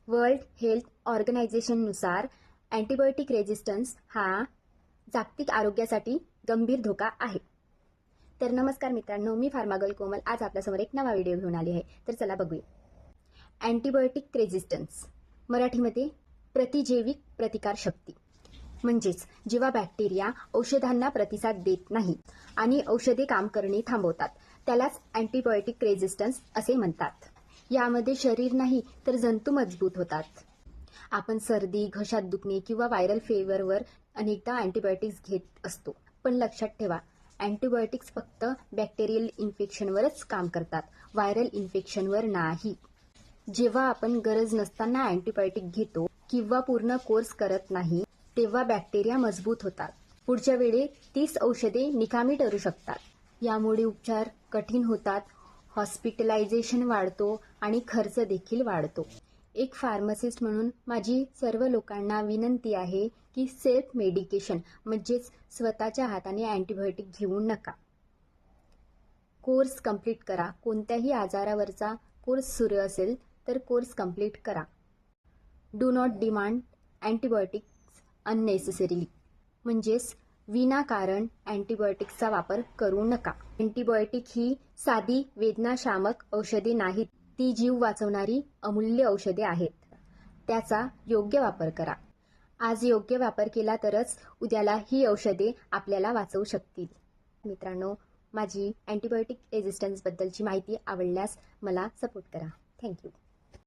World health ऑर्गनायझेशननुसार antibiotic resistance हा जागतिक आरोग्यासाठी गंभीर धोका आहे. तर नमस्कार मित्रांनो, मी फार्मागर्ल कोमल आज आपल्यासमोर एक नवा व्हिडिओ घेऊन आली आहे. तर चला बघूया. अँटीबायोटिक रेझिस्टन्स, मराठीमध्ये प्रतिजैविक प्रतिकारशक्ती. म्हणजेच जेव्हा बॅक्टेरिया औषधांना प्रतिसाद देत नाही आणि औषधे काम करणे थांबवतात, त्यालाच अँटीबायोटिक रेझिस्टन्स असे म्हणतात. यामध्ये शरीर नाही तर जंतू मजबूत होतात. आपण सर्दी, घशात दुखणे किंवा व्हायरल फेवरवर अनेकदा अँटीबायोटिक्स घेत असतो. पण लक्षात ठेवा, अँटीबायोटिक्स फक्त बॅक्टेरियल इन्फेक्शनवरच काम करतात, व्हायरल इन्फेक्शनवर नाही. जेव्हा आपण गरज नसताना अँटीबायोटिक घेतो किंवा पूर्ण कोर्स करत नाही, तेव्हा बॅक्टेरिया मजबूत होतात. पुढच्या वेळी तीच औषधे निकामी ठरू शकतात. यामुळे उपचार कठीण होतात, हॉस्पिटलायझेशन वाढतो आणि खर्च देखील वाढतो. एक फार्मासिस्ट म्हणून माझी सर्व लोकांना विनंती आहे की सेल्फ मेडिकेशन म्हणजेच स्वतःच्या हाताने अँटीबायोटिक घेऊ नका. कोर्स कंप्लीट करा. कोणत्याही आजारावरचा कोर्स सुरू असेल तर कोर्स कंप्लीट करा. Do not demand antibiotics unnecessarily, म्हणजेच विनाकारण अँटीबायोटिक्सचा वापर करू नका. अँटीबायोटिक ही साधी वेदनाशामक औषधे नाहीत, ती जीव वाचवणारी अमूल्य औषधे आहेत. त्याचा योग्य वापर करा. आज योग्य वापर केला तरच उद्याला ही औषधे आपल्याला वाचवू शकतील. मित्रांनो, माझी अँटीबायोटिक रेझिस्टन्सबद्दलची माहिती आवडल्यास मला सपोर्ट करा. थँक्यू.